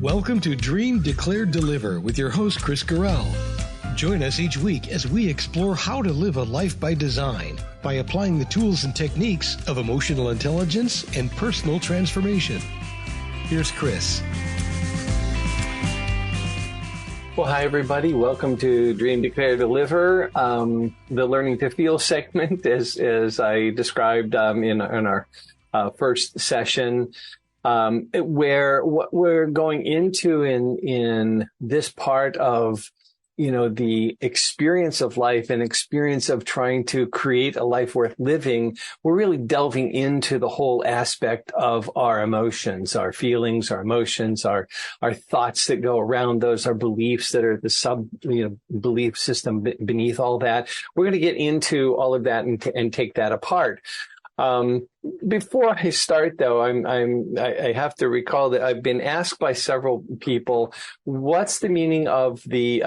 Welcome to Dream, Declare, Deliver with your host, Chris Gorell. Join us each week as we explore how to live a life by design by applying the tools and techniques of emotional intelligence and personal transformation. Here's Chris. Well, hi, everybody. Welcome to Dream, Declare, Deliver, the Learning to Feel segment, as I described in our first session. Where what we're going into in this part of, the experience of life and experience of trying to create a life worth living, we're really delving into the whole aspect of our emotions, our feelings, our emotions, our thoughts that go around those, our beliefs that are the belief system beneath all that. We're going to get into all of that and take that apart. Before I start, though, I have to recall that I've been asked by several people, what's the meaning of the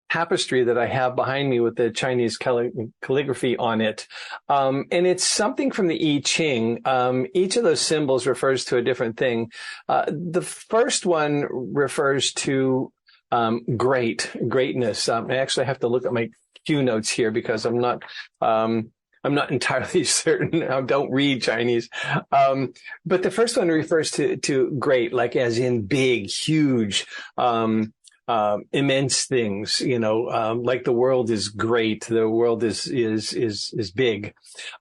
tapestry that I have behind me with the Chinese calligraphy on it. And it's something from the I Ching. Each of those symbols refers to a different thing. The first one refers to greatness. I actually have to look at my cue notes here because I'm not entirely certain. I don't read Chinese. But the first one refers to great, like as in big, huge, immense things, like the world is great. The world is big.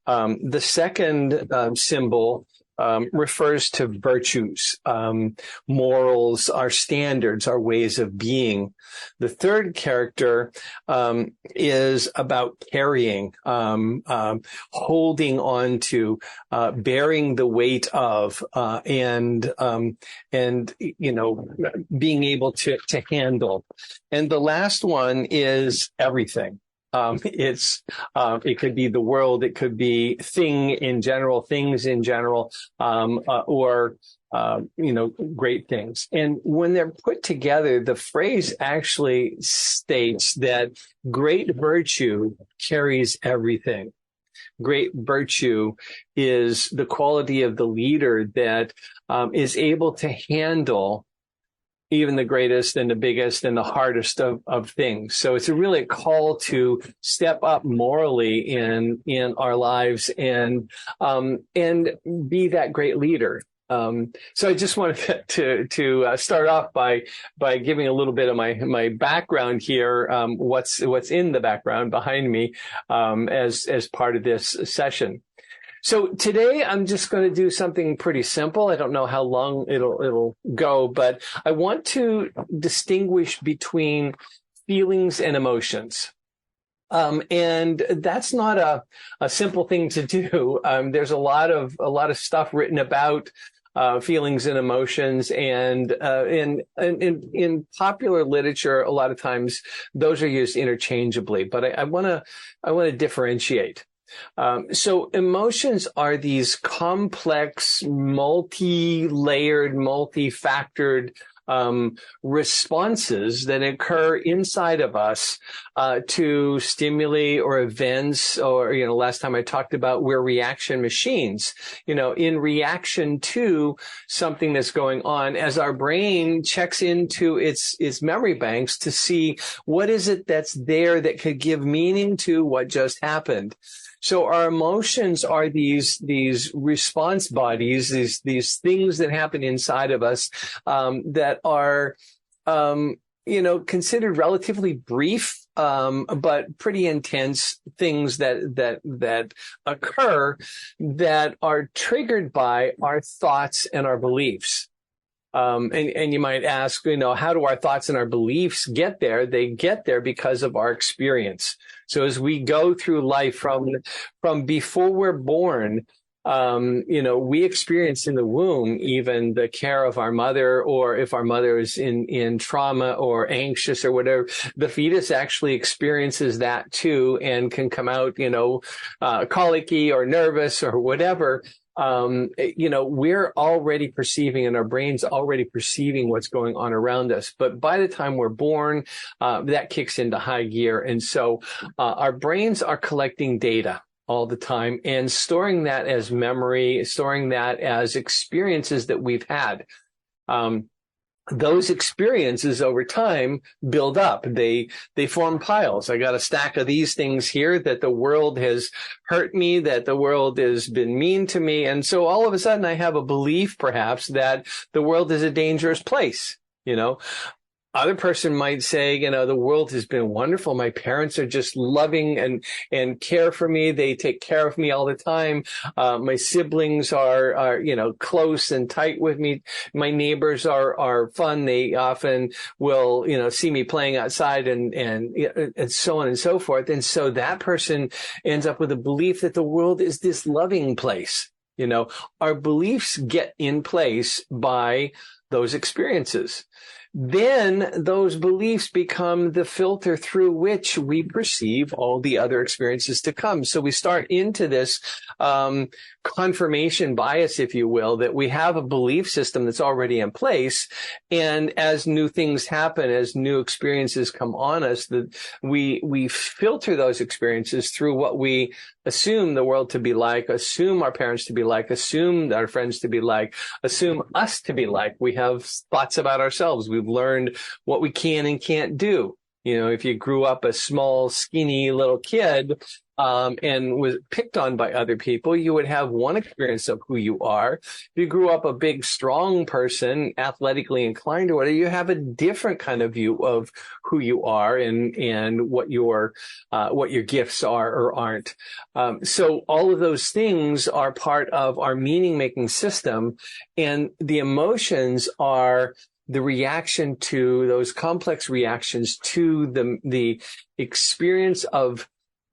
The second symbol refers to virtues, morals, our standards, our ways of being. The third character is about carrying, holding on to, bearing the weight of, and being able to handle. And the last one is everything. It could be the world, it could be things in general, or great things. And when they're put together, the phrase actually states that great virtue carries everything. Great virtue is the quality of the leader that is able to handle even the greatest and the biggest and the hardest of things. So it's really a call to step up morally in our lives and be that great leader. So I just wanted to start off by giving a little bit of my background here, what's in the background behind me, as part of this session. So today I'm just going to do something pretty simple. I don't know how long it'll go, but I want to distinguish between feelings and emotions. And that's not a simple thing to do. There's a lot of stuff written about feelings and emotions, and in popular literature, a lot of times those are used interchangeably. But I want to differentiate. So emotions are these complex, multi-layered, multi-factored responses that occur inside of us to stimuli or events, or last time I talked about we're reaction machines, in reaction to something that's going on, as our brain checks into its memory banks to see what is it that's there that could give meaning to what just happened. So our emotions are these response bodies, these things that happen inside of us, that are, considered relatively brief, but pretty intense things that occur that are triggered by our thoughts and our beliefs. And you might ask, how do our thoughts and our beliefs get there? They get there because of our experience. So as we go through life from before we're born, we experience in the womb even the care of our mother, or if our mother is in trauma or anxious or whatever, the fetus actually experiences that too and can come out, colicky or nervous or whatever. We're already perceiving, and our brain's already perceiving what's going on around us. But by the time we're born, that kicks into high gear. And so our brains are collecting data all the time and storing that as memory, storing that as experiences that we've had. those experiences over time build up. They form piles. I got a stack of these things here that the world has hurt me, that the world has been mean to me. And so all of a sudden I have a belief perhaps that the world is a dangerous place. Other person might say, the world has been wonderful. My parents are just loving and care for me. They take care of me all the time. My siblings are close and tight with me. My neighbors are fun. They often will, see me playing outside and so on and so forth. And so that person ends up with a belief that the world is this loving place. Our beliefs get in place by those experiences. Then those beliefs become the filter through which we perceive all the other experiences to come. So we start into this confirmation bias, if you will, that we have a belief system that's already in place. And as new things happen, as new experiences come on us, that we filter those experiences through what we assume the world to be like, assume our parents to be like, assume our friends to be like, assume us to be like. We have thoughts about ourselves. We've learned what we can and can't do. If you grew up a small, skinny little kid, and was picked on by other people, you would have one experience of who you are. If you grew up a big, strong person, athletically inclined or whatever, you have a different kind of view of who you are and what your gifts are or aren't. So all of those things are part of our meaning-making system, and the emotions are the reaction to those complex reactions to the experience of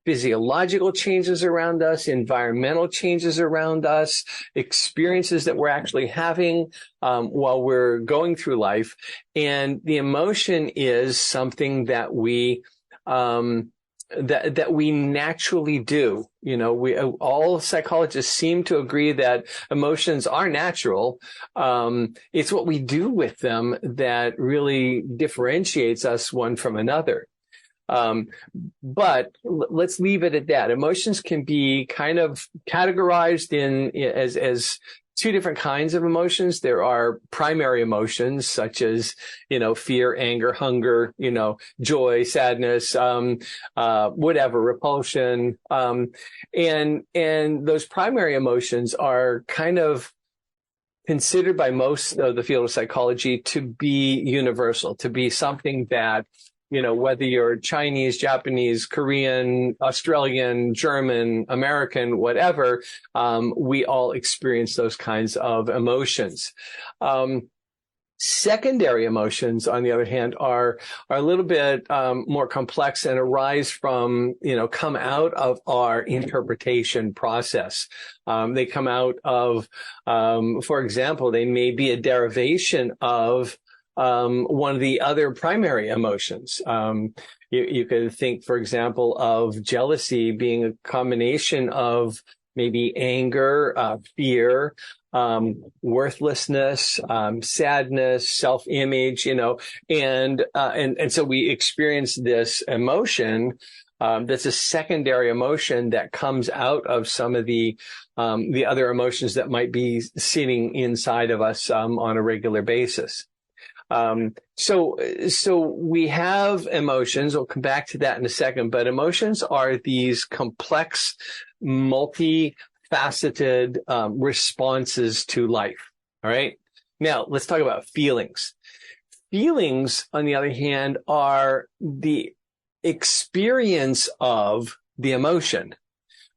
physiological changes around us, environmental changes around us, experiences that we're actually having while we're going through life. And the emotion is something that we that we naturally do. All psychologists seem to agree that emotions are natural. It's what we do with them that really differentiates us one from another. But let's leave it at that. Emotions can be kind of categorized as two different kinds of emotions. There are primary emotions such as, fear, anger, hunger, joy, sadness, whatever, repulsion. And those primary emotions are kind of considered by most of the field of psychology to be universal, to be something that whether you're Chinese, Japanese, Korean, Australian, German, American, whatever, we all experience those kinds of emotions. Secondary emotions, on the other hand, are a little bit more complex and arise from, come out of our interpretation process. They come out of, for example, they may be a derivation of one of the other primary emotions. You could think, for example, of jealousy being a combination of maybe anger, fear, worthlessness, sadness, self-image, and so we experience this emotion that's a secondary emotion that comes out of some of the other emotions that might be sitting inside of us on a regular basis. So we have emotions. We'll come back to that in a second, but emotions are these complex, multifaceted, responses to life. All right. Now let's talk about feelings. Feelings, on the other hand, are the experience of the emotion.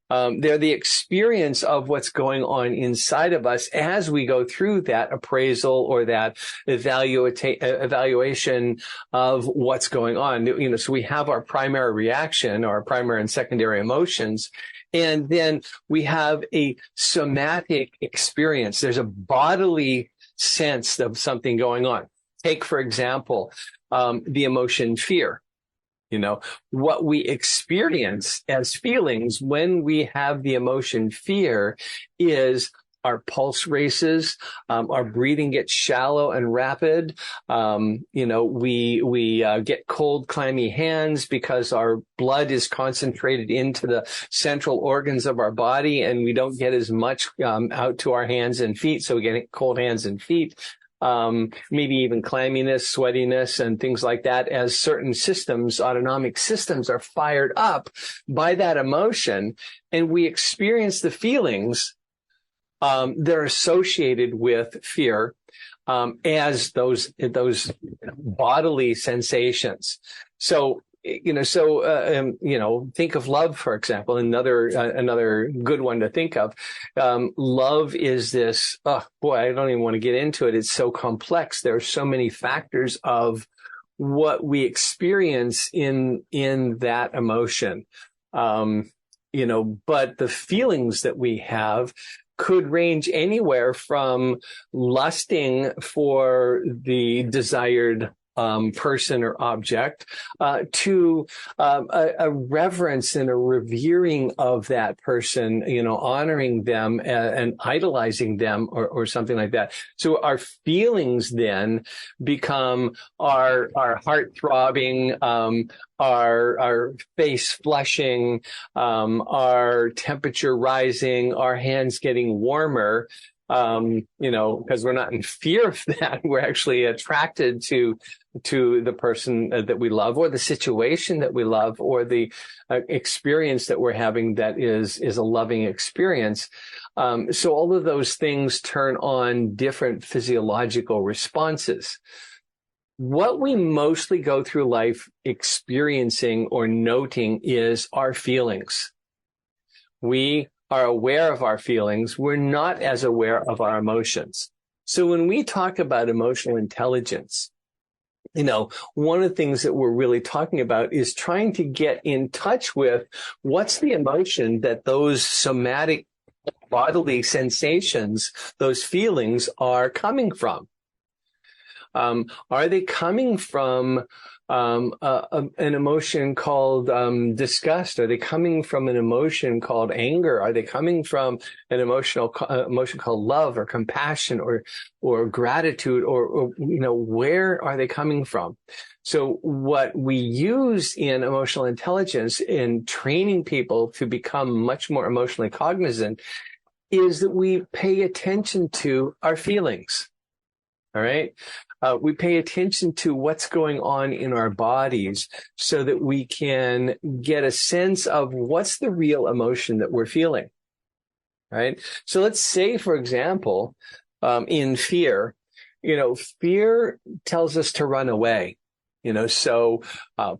They're the experience of what's going on inside of us as we go through that appraisal or that evaluation of what's going on. So we have our primary reaction, our primary and secondary emotions, and then we have a somatic experience. There's a bodily sense of something going on. Take, for example, the emotion fear. What we experience as feelings when we have the emotion fear is our pulse races, our breathing gets shallow and rapid. We get cold, clammy hands because our blood is concentrated into the central organs of our body, and we don't get as much out to our hands and feet, so we get cold hands and feet. maybe even clamminess, sweatiness, and things like that, as certain systems, autonomic systems, are fired up by that emotion, and we experience the feelings that are associated with fear as those bodily sensations. So, think of love, for example, another good one to think of. Love is this, I don't even want to get into it. It's so complex. There are so many factors of what we experience in that emotion. But the feelings that we have could range anywhere from lusting for the desired person or object to a reverence and a revering of that person, honoring them and idolizing them or something like that. So our feelings then become our heart throbbing, our face flushing, our temperature rising, our hands getting warmer. Because we're not in fear of that. We're actually attracted to the person that we love, or the situation that we love, or the experience that we're having that is a loving experience. So all of those things turn on different physiological responses. What we mostly go through life experiencing or noting is our feelings. We are aware of our feelings. We're not as aware of our emotions. So when we talk about emotional intelligence, one of the things that we're really talking about is trying to get in touch with what's the emotion that those somatic bodily sensations, those feelings, are coming from. Are they coming from an emotion called disgust? Are they coming from an emotion called anger? Are they coming from an emotion called love or compassion or gratitude? Or where are they coming from? So what we use in emotional intelligence in training people to become much more emotionally cognizant is that we pay attention to our feelings. All right. We pay attention to what's going on in our bodies so that we can get a sense of what's the real emotion that we're feeling. Right. So let's say, for example, in fear, fear tells us to run away. So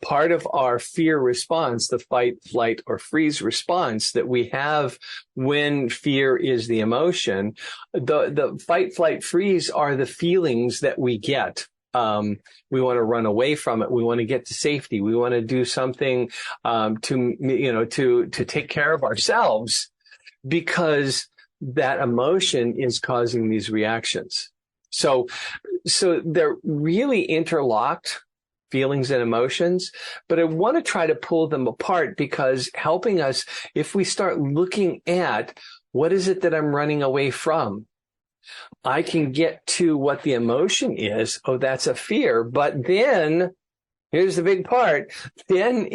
part of our fear response, the fight, flight, or freeze response that we have when fear is the emotion, the fight, flight, freeze are the feelings that we get. We want to run away from it. We want to get to safety. We want to do something to take care of ourselves, because that emotion is causing these reactions. So they're really interlocked, feelings and emotions, but I want to try to pull them apart, because helping us, if we start looking at what is it that I'm running away from, I can get to what the emotion is. Oh, that's a fear. But then here's the big part. Then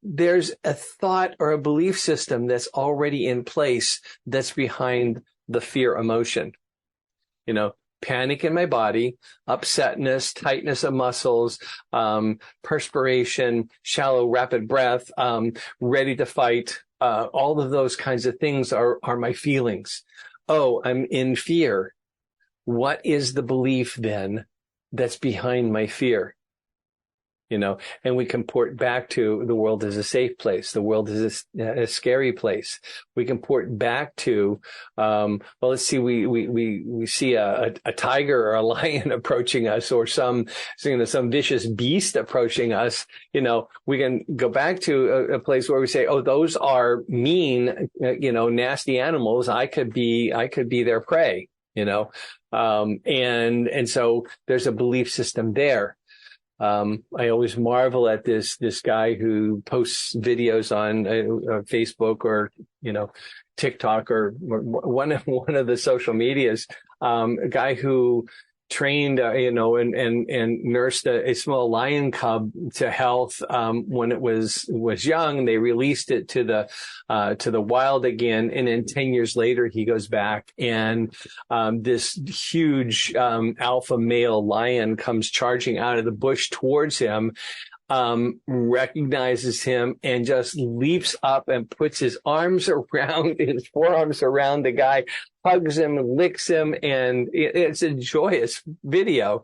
there's a thought or a belief system that's already in place that's behind the fear emotion. Panic in my body, upsetness, tightness of muscles, perspiration, shallow, rapid breath, ready to fight. All of those kinds of things are my feelings. Oh, I'm in fear. What is the belief then that's behind my fear? And we can port back to the world is a safe place. The world is a scary place. We can port back to, let's see, we see a tiger or a lion approaching us, or some vicious beast approaching us. We can go back to a place where we say, oh, those are mean, nasty animals. I could be their prey, and so there's a belief system there. I always marvel at this guy who posts videos on Facebook or, TikTok or one of the social medias, a guy who trained, and nursed a small lion cub to health when it was young. They released it to the wild again, and then 10 years later he goes back, and this huge alpha male lion comes charging out of the bush towards him. Recognizes him and just leaps up and puts his forearms around the guy, hugs him, licks him, and it's a joyous video.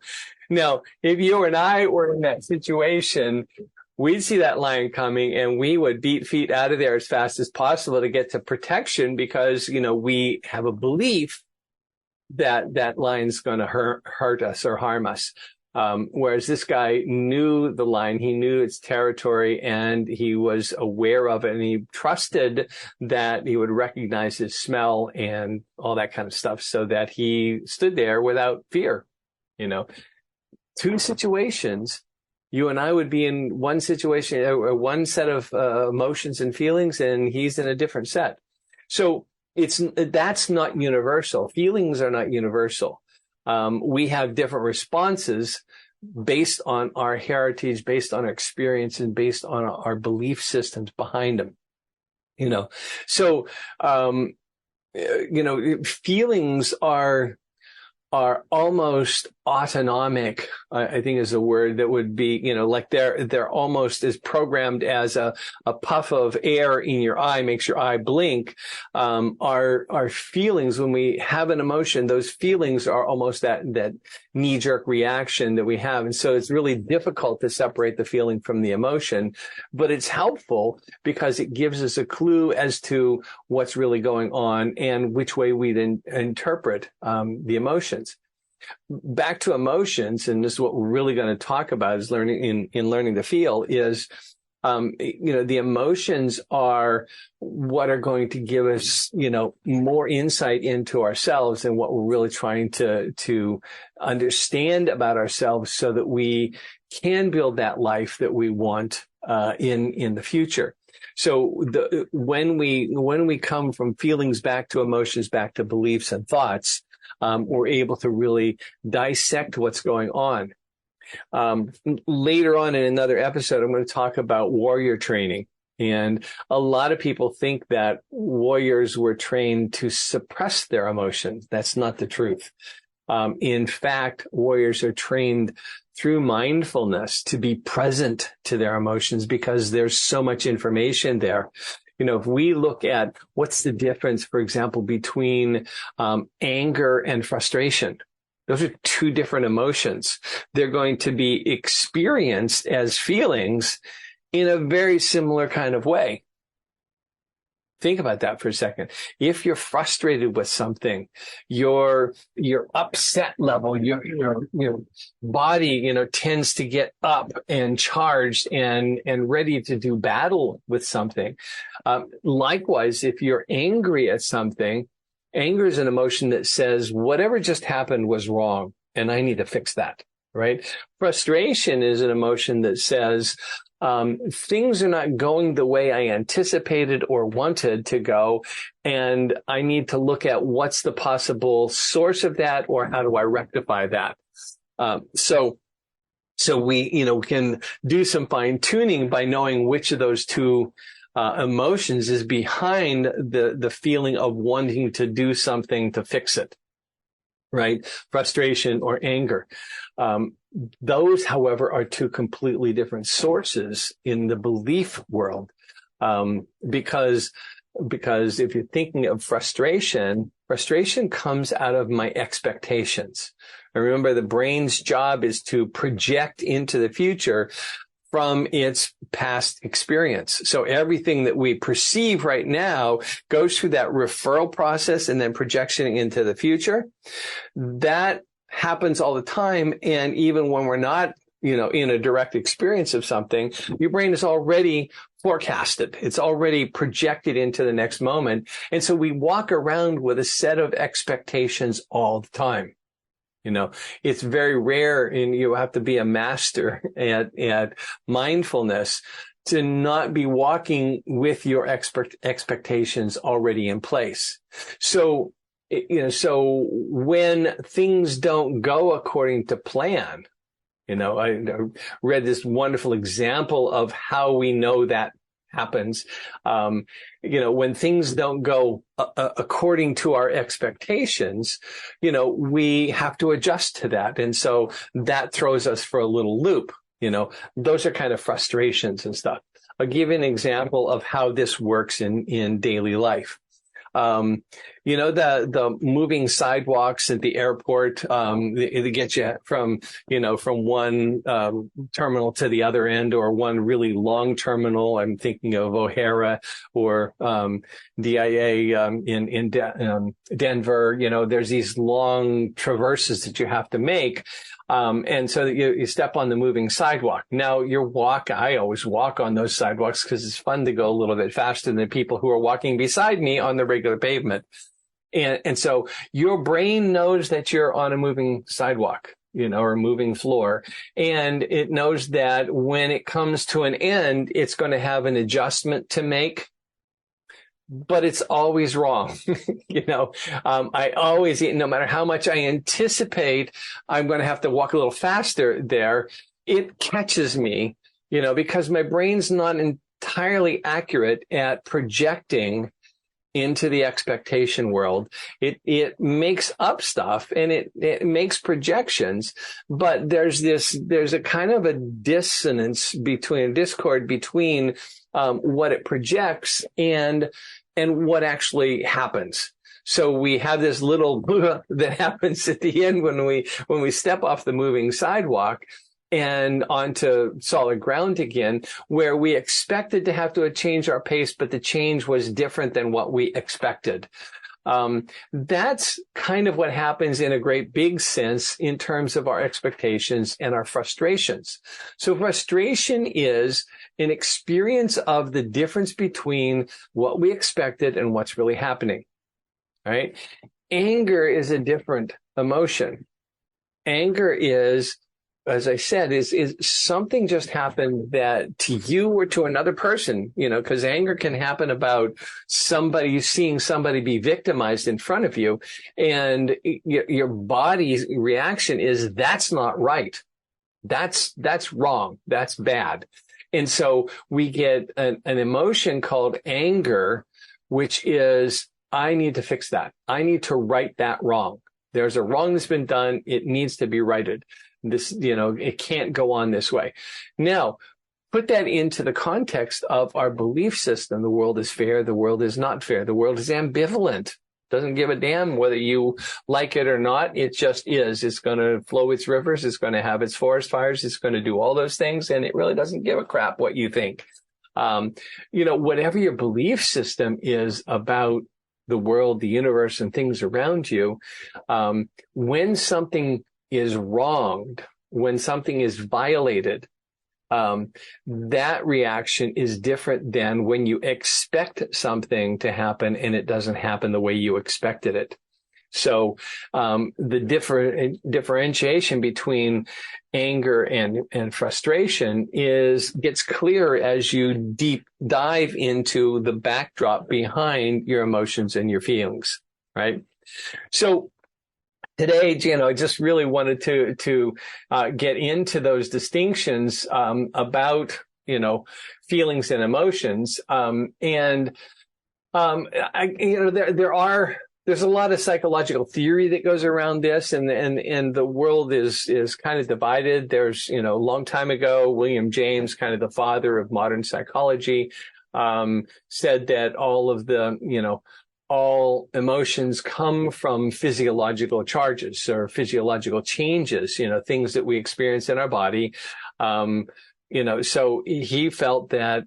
Now, if you and I were in that situation, we'd see that lion coming and we would beat feet out of there as fast as possible to get to protection, because, we have a belief that that lion's going to hurt us or harm us. Whereas this guy knew the lion, he knew its territory, and he was aware of it, and he trusted that he would recognize his smell and all that kind of stuff, so that he stood there without fear. Two situations, you and I would be in one situation, one set of emotions and feelings, and he's in a different set. So that's not universal. Feelings are not universal. We have different responses based on our heritage, based on our experience, and based on our belief systems behind them. So, feelings are almost autonomic, I think is a word that would be, like they're almost as programmed as a puff of air in your eye makes your eye blink. Our feelings, when we have an emotion, those feelings are almost that knee-jerk reaction that we have. And so it's really difficult to separate the feeling from the emotion, but it's helpful because it gives us a clue as to what's really going on and which way we then interpret the emotions. Back to emotions, and this is what we're really going to talk about, is learning in learning to feel, is the emotions are what are going to give us more insight into ourselves and what we're really trying to understand about ourselves, so that we can build that life that we want in the future. So when we come from feelings back to emotions, back to beliefs and thoughts, we're able to really dissect what's going on. Later on in another episode, I'm going to talk about warrior training. And a lot of people think that warriors were trained to suppress their emotions. That's not the truth. In fact, warriors are trained through mindfulness to be present to their emotions, because there's so much information there. If we look at what's the difference, for example, between anger and frustration, those are two different emotions. They're going to be experienced as feelings in a very similar kind of way. Think about that for a second. If you're frustrated with something, your upset level, your body, tends to get up and charged and ready to do battle with something. Likewise, if you're angry at something, anger is an emotion that says whatever just happened was wrong and I need to fix that, right? Frustration is an emotion that says, things are not going the way I anticipated or wanted to go, and I need to look at what's the possible source of that, or how do I rectify that. So we, can do some fine tuning by knowing which of those two emotions is behind the feeling of wanting to do something to fix it, right? Frustration or anger. Those, however, are two completely different sources in the belief world, because if you're thinking of frustration comes out of my expectations. And remember, the brain's job is to project into the future from its past experience. So everything that we perceive right now goes through that referral process and then projection into the future. That happens all the time. And even when we're not, in a direct experience of something, your brain is already forecasted. It's already projected into the next moment. And so we walk around with a set of expectations all the time. It's very rare, and you have to be a master at mindfulness to not be walking with your expectations already in place. So So when things don't go according to plan, I read this wonderful example of how we know that happens. When things don't go according to our expectations, we have to adjust to that. And so that throws us for a little loop. Those are kind of frustrations and stuff. I'll give you an example of how this works in daily life. The moving sidewalks at the airport, they get you from one terminal to the other end, or one really long terminal. I'm thinking of O'Hara or DIA in Denver. There's these long traverses that you have to make. And so you step on the moving sidewalk. Now I always walk on those sidewalks because it's fun to go a little bit faster than people who are walking beside me on the regular pavement. And so your brain knows that you're on a moving sidewalk, or a moving floor. And it knows that when it comes to an end, it's going to have an adjustment to make. But it's always wrong. I always, no matter how much I anticipate I'm going to have to walk a little faster there, it catches me, because my brain's not entirely accurate at projecting into the expectation world. It makes up stuff and it makes projections, but there's a kind of a discord between what it projects and what actually happens. So we have this little that happens at the end when we step off the moving sidewalk and onto solid ground again, where we expected to have to change our pace, but the change was different than what we expected. That's kind of what happens in a great big sense in terms of our expectations and our frustrations. So frustration is an experience of the difference between what we expected and what's really happening, right? Anger is a different emotion. Anger is, as I said, is something just happened that to you or to another person, because anger can happen about seeing somebody be victimized in front of you. And your body's reaction is, that's not right. That's wrong. That's bad. And so we get an emotion called anger, which is, I need to fix that. I need to right that wrong. There's a wrong that's been done. It needs to be righted. It can't go on this way. Now, put that into the context of our belief system. The world is fair. The world is not fair. The world is ambivalent. Doesn't give a damn whether you like it or not. It just is. It's going to flow its rivers. It's going to have its forest fires. It's going to do all those things. And it really doesn't give a crap what you think. Whatever your belief system is about the world, the universe, and things around you, when something is wronged, when something is violated, that reaction is different than when you expect something to happen and it doesn't happen the way you expected it. So the differentiation between anger and frustration gets clearer as you deep dive into the backdrop behind your emotions and your feelings, right? So today, I just really wanted to get into those distinctions about feelings and emotions, there's a lot of psychological theory that goes around this, and the world is kind of divided. There's a long time ago, William James, kind of the father of modern psychology, said that all emotions come from physiological charges or physiological changes, things that we experience in our body. So he felt that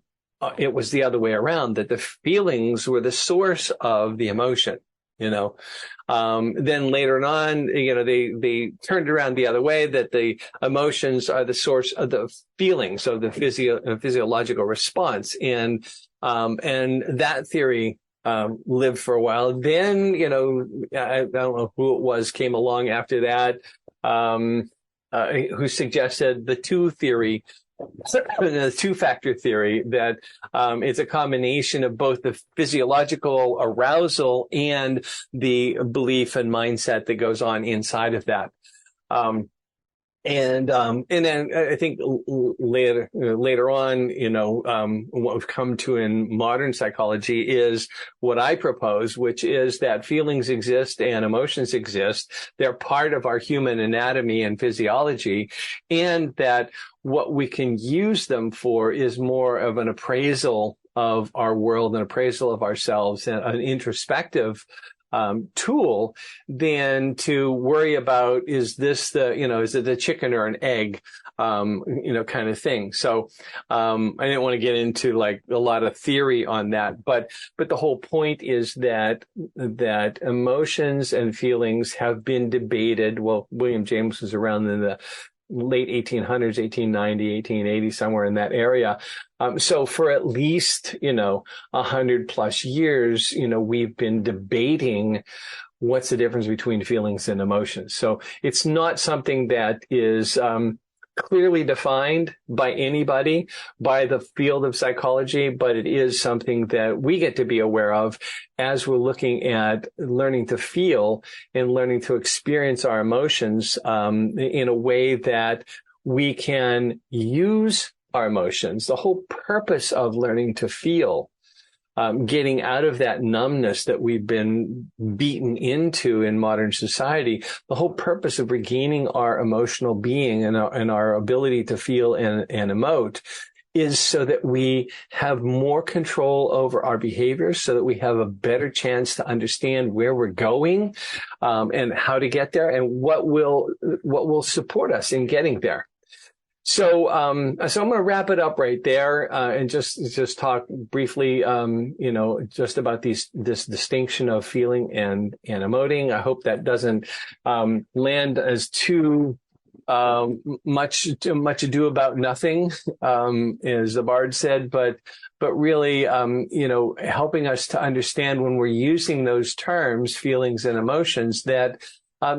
it was the other way around, that the feelings were the source of the emotion, Then later on, they turned around the other way, that the emotions are the source of the feelings, of the physiological response. And that theory lived for a while. Then, I don't know who it was, came along after that, who suggested the two theory, the two-factor theory that it's a combination of both the physiological arousal and the belief and mindset that goes on inside of that. And then I think later on, what we've come to in modern psychology is what I propose, which is that feelings exist and emotions exist. They're part of our human anatomy and physiology, and that what we can use them for is more of an appraisal of our world, an appraisal of ourselves, and an introspective tool than to worry about, is this is it the chicken or an egg, kind of thing. So, I didn't want to get into like a lot of theory on that, but the whole point is that emotions and feelings have been debated. Well, William James was around in the late 1800s, 1890, 1880, somewhere in that area. So for at least, 100 plus years, we've been debating what's the difference between feelings and emotions. So it's not something that is clearly defined by anybody, by the field of psychology, but it is something that we get to be aware of as we're looking at learning to feel and learning to experience our emotions in a way that we can use our emotions. The whole purpose of learning to feel, getting out of that numbness that we've been beaten into in modern society, the whole purpose of regaining our emotional being and our ability to feel and emote is so that we have more control over our behaviors, so that we have a better chance to understand where we're going, and how to get there, and what will support us in getting there. So I'm going to wrap it up right there, and just talk briefly, just about this distinction of feeling and emoting. I hope that doesn't land as too much ado about nothing, as the Bard said, but really, helping us to understand when we're using those terms, feelings and emotions, that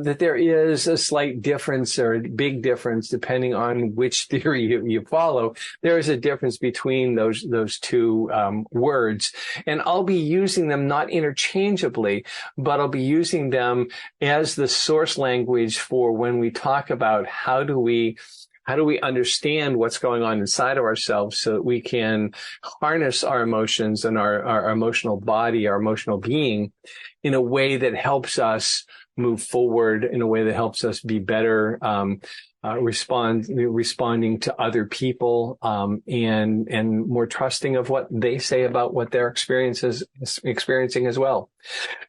there is a slight difference or a big difference depending on which theory you follow. There is a difference between those two words, and I'll be using them not interchangeably, but I'll be using them as the source language for when we talk about how do we understand what's going on inside of ourselves so that we can harness our emotions and our emotional body, our emotional being, in a way that helps us move forward, in a way that helps us be better, responding to other people, and more trusting of what they say about what they're experiencing as well.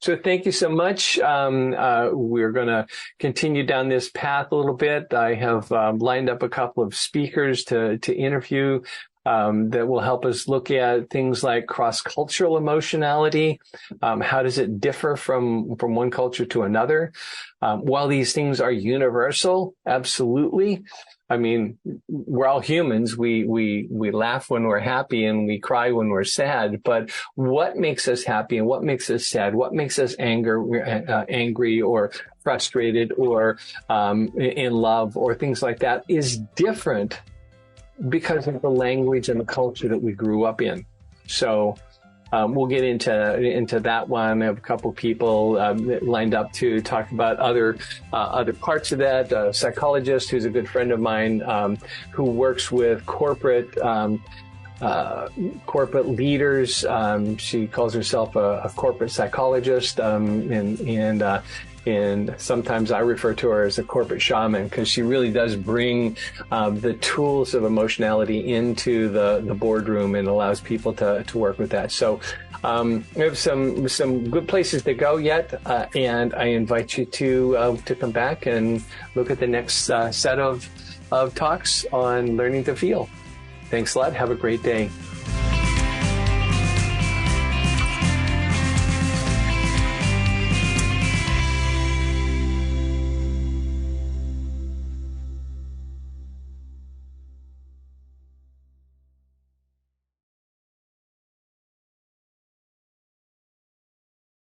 So thank you so much. We're going to continue down this path a little bit. I have lined up a couple of speakers to interview, that will help us look at things like cross-cultural emotionality. How does it differ from one culture to another? While these things are universal, absolutely. I mean, we're all humans. We laugh when we're happy and we cry when we're sad. But what makes us happy and what makes us sad? What makes us angry or frustrated or in love or things like that is different because of the language and the culture that we grew up in. So we'll get into that one. I have a couple people lined up to talk about other parts of that. A psychologist who's a good friend of mine, who works with corporate leaders. She calls herself a corporate psychologist, and sometimes I refer to her as a corporate shaman, because she really does bring the tools of emotionality into the boardroom and allows people to work with that. So we have some good places to go yet, and I invite you to come back and look at the next set of talks on learning to feel. Thanks a lot. Have a great day.